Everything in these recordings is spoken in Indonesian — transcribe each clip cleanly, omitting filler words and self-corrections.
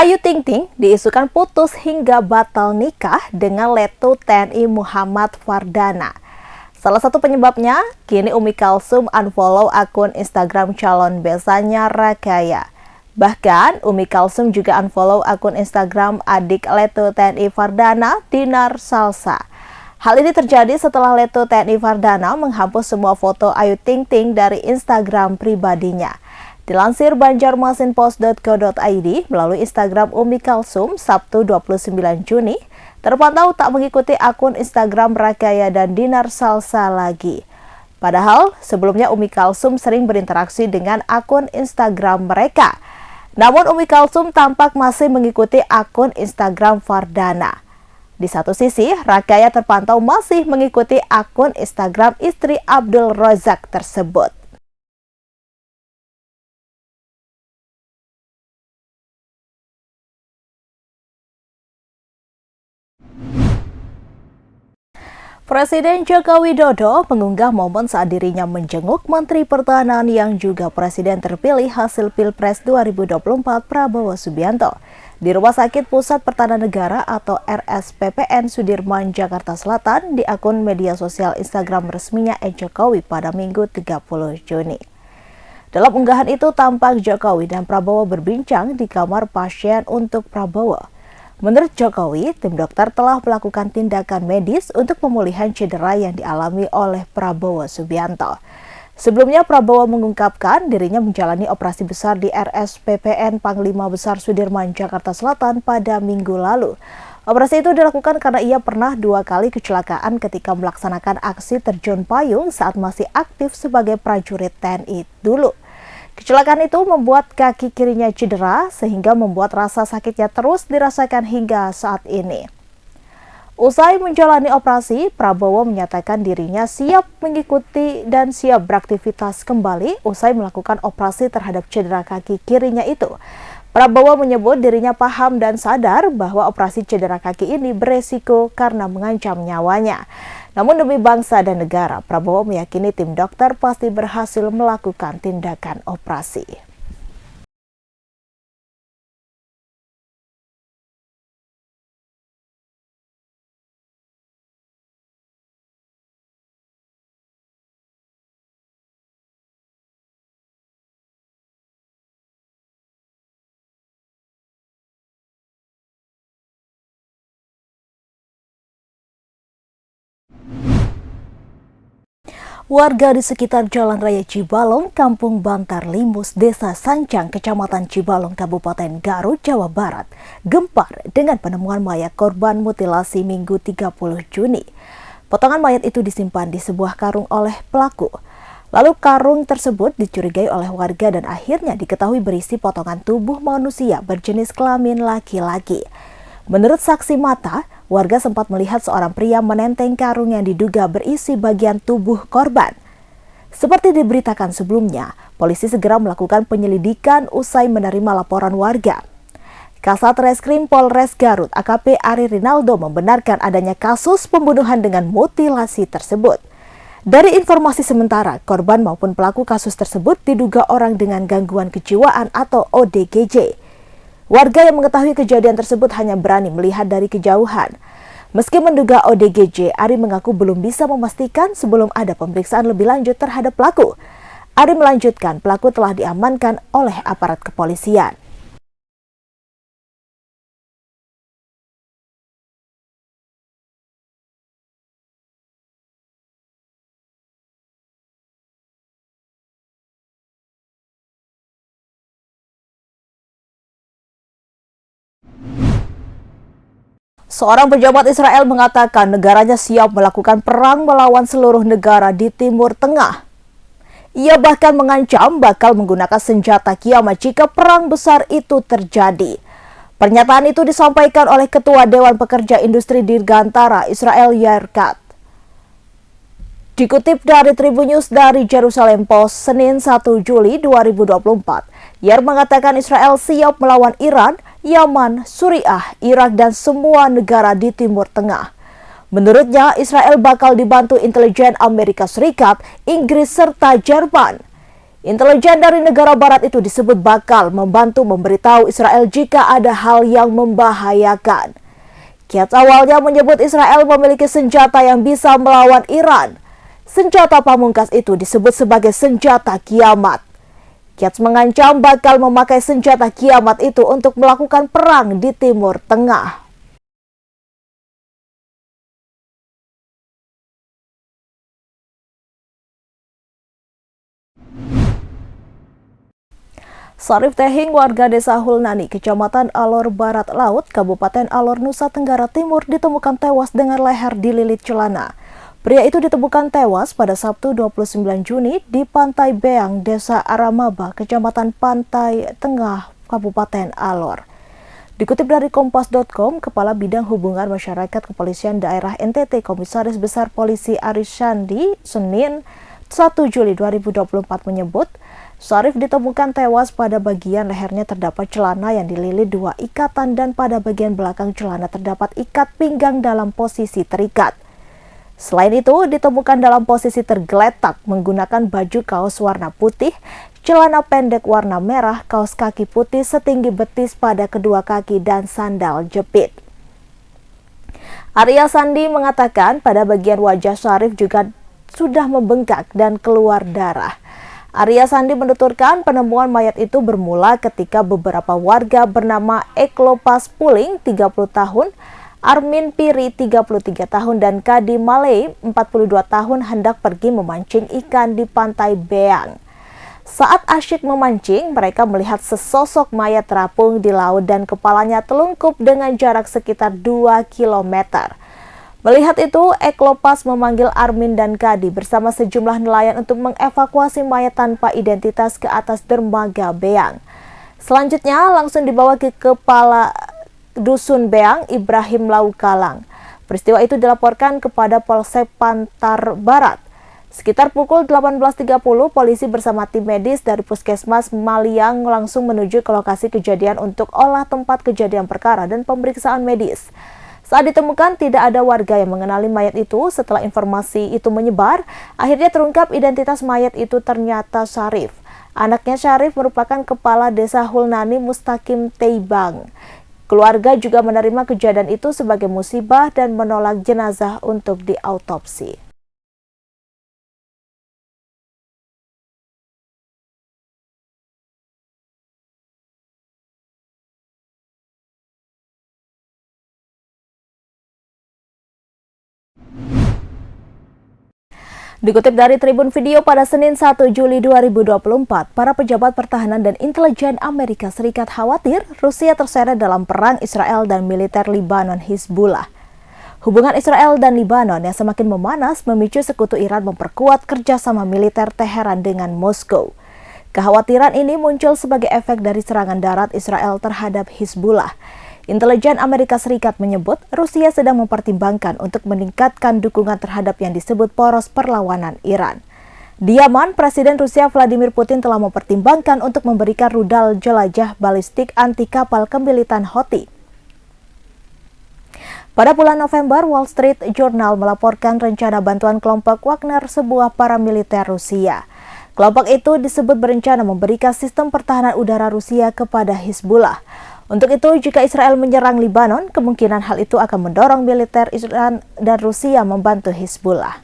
Ayu Ting Ting diisukan putus hingga batal nikah dengan Letu TNI Muhammad Fardana. Salah satu penyebabnya, kini Umi Kalsum unfollow akun Instagram calon besannya Rakaya. Bahkan, Umi Kalsum juga unfollow akun Instagram adik Letu TNI Fardana, Dinar Salsa. Hal ini terjadi setelah Letu TNI Fardana menghapus semua foto Ayu Ting Ting dari Instagram pribadinya. Dilansir banjarmasinpost.co.id melalui Instagram Umi Kalsum Sabtu 29 Juni, terpantau tak mengikuti akun Instagram Rakaya dan Dinar Salsa lagi. Padahal sebelumnya Umi Kalsum sering berinteraksi dengan akun Instagram mereka. Namun Umi Kalsum tampak masih mengikuti akun Instagram Fardana. Di satu sisi, Rakaya terpantau masih mengikuti akun Instagram istri Abdul Razak tersebut. Presiden Joko Widodo mengunggah momen saat dirinya menjenguk Menteri Pertahanan yang juga Presiden terpilih hasil Pilpres 2024 Prabowo Subianto di Rumah Sakit Pusat Pertahanan Negara atau RSPPN Sudirman, Jakarta Selatan di akun media sosial Instagram resminya Jokowi pada Minggu 30 Juni. Dalam unggahan itu tampak Jokowi dan Prabowo berbincang di kamar pasien untuk Prabowo. Menurut Jokowi, tim dokter telah melakukan tindakan medis untuk pemulihan cedera yang dialami oleh Prabowo Subianto. Sebelumnya, Prabowo mengungkapkan dirinya menjalani operasi besar di RSPPN Panglima Besar Sudirman, Jakarta Selatan pada minggu lalu. Operasi itu dilakukan karena ia pernah 2 kali kecelakaan ketika melaksanakan aksi terjun payung saat masih aktif sebagai prajurit TNI dulu. Kecelakaan itu membuat kaki kirinya cedera sehingga membuat rasa sakitnya terus dirasakan hingga saat ini. Usai menjalani operasi, Prabowo menyatakan dirinya siap mengikuti dan siap beraktivitas kembali usai melakukan operasi terhadap cedera kaki kirinya itu. Prabowo menyebut dirinya paham dan sadar bahwa operasi cedera kaki ini beresiko karena mengancam nyawanya. Namun demi bangsa dan negara, Prabowo meyakini tim dokter pasti berhasil melakukan tindakan operasi. Warga di sekitar Jalan Raya Cibalong, Kampung Bantar Limus, Desa Sancang, Kecamatan Cibalong, Kabupaten Garut, Jawa Barat, gempar dengan penemuan mayat korban mutilasi Minggu 30 Juni. Potongan mayat itu disimpan di sebuah karung oleh pelaku. Lalu karung tersebut dicurigai oleh warga dan akhirnya diketahui berisi potongan tubuh manusia berjenis kelamin laki-laki. Menurut saksi mata, warga sempat melihat seorang pria menenteng karung yang diduga berisi bagian tubuh korban. Seperti diberitakan sebelumnya, polisi segera melakukan penyelidikan usai menerima laporan warga. Kasat Reskrim Polres Garut AKP Ari Rinaldo membenarkan adanya kasus pembunuhan dengan mutilasi tersebut. Dari informasi sementara, korban maupun pelaku kasus tersebut diduga orang dengan gangguan kejiwaan atau ODGJ. Warga yang mengetahui kejadian tersebut hanya berani melihat dari kejauhan. Meski menduga ODGJ, Ari mengaku belum bisa memastikan sebelum ada pemeriksaan lebih lanjut terhadap pelaku. Ari melanjutkan, pelaku telah diamankan oleh aparat kepolisian. Seorang pejabat Israel mengatakan negaranya siap melakukan perang melawan seluruh negara di Timur Tengah. Ia bahkan mengancam bakal menggunakan senjata kiamat jika perang besar itu terjadi. Pernyataan itu disampaikan oleh Ketua Dewan Pekerja Industri Dirgantara Israel Yair Katz. Dikutip dari Tribun News dari Jerusalem Post, Senin 1 Juli 2024, Yair mengatakan Israel siap melawan Iran, Yaman, Suriah, Irak, dan semua negara di Timur Tengah. Menurutnya, Israel bakal dibantu intelijen Amerika Serikat, Inggris, serta Jerman. Intelijen dari negara barat itu disebut bakal membantu memberitahu Israel jika ada hal yang membahayakan. Kiat awalnya menyebut Israel memiliki senjata yang bisa melawan Iran. Senjata pamungkas itu disebut sebagai senjata kiamat. Kiat mengancam bakal memakai senjata kiamat itu untuk melakukan perang di Timur Tengah. Sarif Tehing, warga desa Hulnani, Kecamatan Alor Barat Laut, Kabupaten Alor, Nusa Tenggara Timur, ditemukan tewas dengan leher dililit celana. Pria itu ditemukan tewas pada Sabtu 29 Juni di Pantai Beang, Desa Aramaba, Kecamatan Pantai Tengah, Kabupaten Alor. Dikutip dari Kompas.com, Kepala Bidang Hubungan Masyarakat Kepolisian Daerah NTT, Komisaris Besar Polisi Aris Shandi, Senin 1 Juli 2024 menyebut, Sarif ditemukan tewas pada bagian lehernya terdapat celana yang dililit 2 ikatan dan pada bagian belakang celana terdapat ikat pinggang dalam posisi terikat. Selain itu, ditemukan dalam posisi tergeletak menggunakan baju kaos warna putih, celana pendek warna merah, kaos kaki putih setinggi betis pada kedua kaki dan sandal jepit. Arya Sandi mengatakan pada bagian wajah Sarif juga sudah membengkak dan keluar darah. Arya Sandi menuturkan penemuan mayat itu bermula ketika beberapa warga bernama Eklopas Puling 30 tahun, Armin Piri 33 tahun dan Kadi Malay 42 tahun hendak pergi memancing ikan di Pantai Beang. Saat asyik memancing, mereka melihat sesosok mayat terapung di laut dan kepalanya telungkup dengan jarak sekitar 2 km. Melihat itu, Eklopas memanggil Armin dan Kadi bersama sejumlah nelayan untuk mengevakuasi mayat tanpa identitas ke atas dermaga Beang. Selanjutnya langsung dibawa ke Kepala Dusun Beang, Ibrahim Laukalang. Peristiwa itu dilaporkan kepada Polsek Pantar Barat. Sekitar pukul 18.30, polisi bersama tim medis dari Puskesmas Maliang langsung menuju ke lokasi kejadian untuk olah tempat kejadian perkara dan pemeriksaan medis. Saat ditemukan, tidak ada warga yang mengenali mayat itu. Setelah informasi itu menyebar, akhirnya terungkap identitas mayat itu ternyata Sarif. Anaknya Sarif merupakan kepala desa Hulnani Mustaqim Teibang. Keluarga juga menerima kejadian itu sebagai musibah dan menolak jenazah untuk diautopsi. Dikutip dari Tribun Video pada Senin 1 Juli 2024, para pejabat pertahanan dan intelijen Amerika Serikat khawatir Rusia terseret dalam perang Israel dan militer Libanon Hizbullah. Hubungan Israel dan Libanon yang semakin memanas memicu sekutu Iran memperkuat kerjasama militer Teheran dengan Moskow. Kekhawatiran ini muncul sebagai efek dari serangan darat Israel terhadap Hizbullah. Intelijen Amerika Serikat menyebut Rusia sedang mempertimbangkan untuk meningkatkan dukungan terhadap yang disebut poros perlawanan Iran. Di Yaman, Presiden Rusia Vladimir Putin telah mempertimbangkan untuk memberikan rudal jelajah balistik anti kapal ke militan Houthi. Pada bulan November, Wall Street Journal melaporkan rencana bantuan kelompok Wagner, sebuah paramiliter Rusia. Kelompok itu disebut berencana memberikan sistem pertahanan udara Rusia kepada Hizbullah. Untuk itu, jika Israel menyerang Libanon, kemungkinan hal itu akan mendorong militer Iran dan Rusia membantu Hizbullah.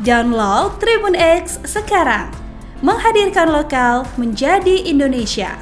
Download Tribun X sekarang, menghadirkan lokal menjadi Indonesia.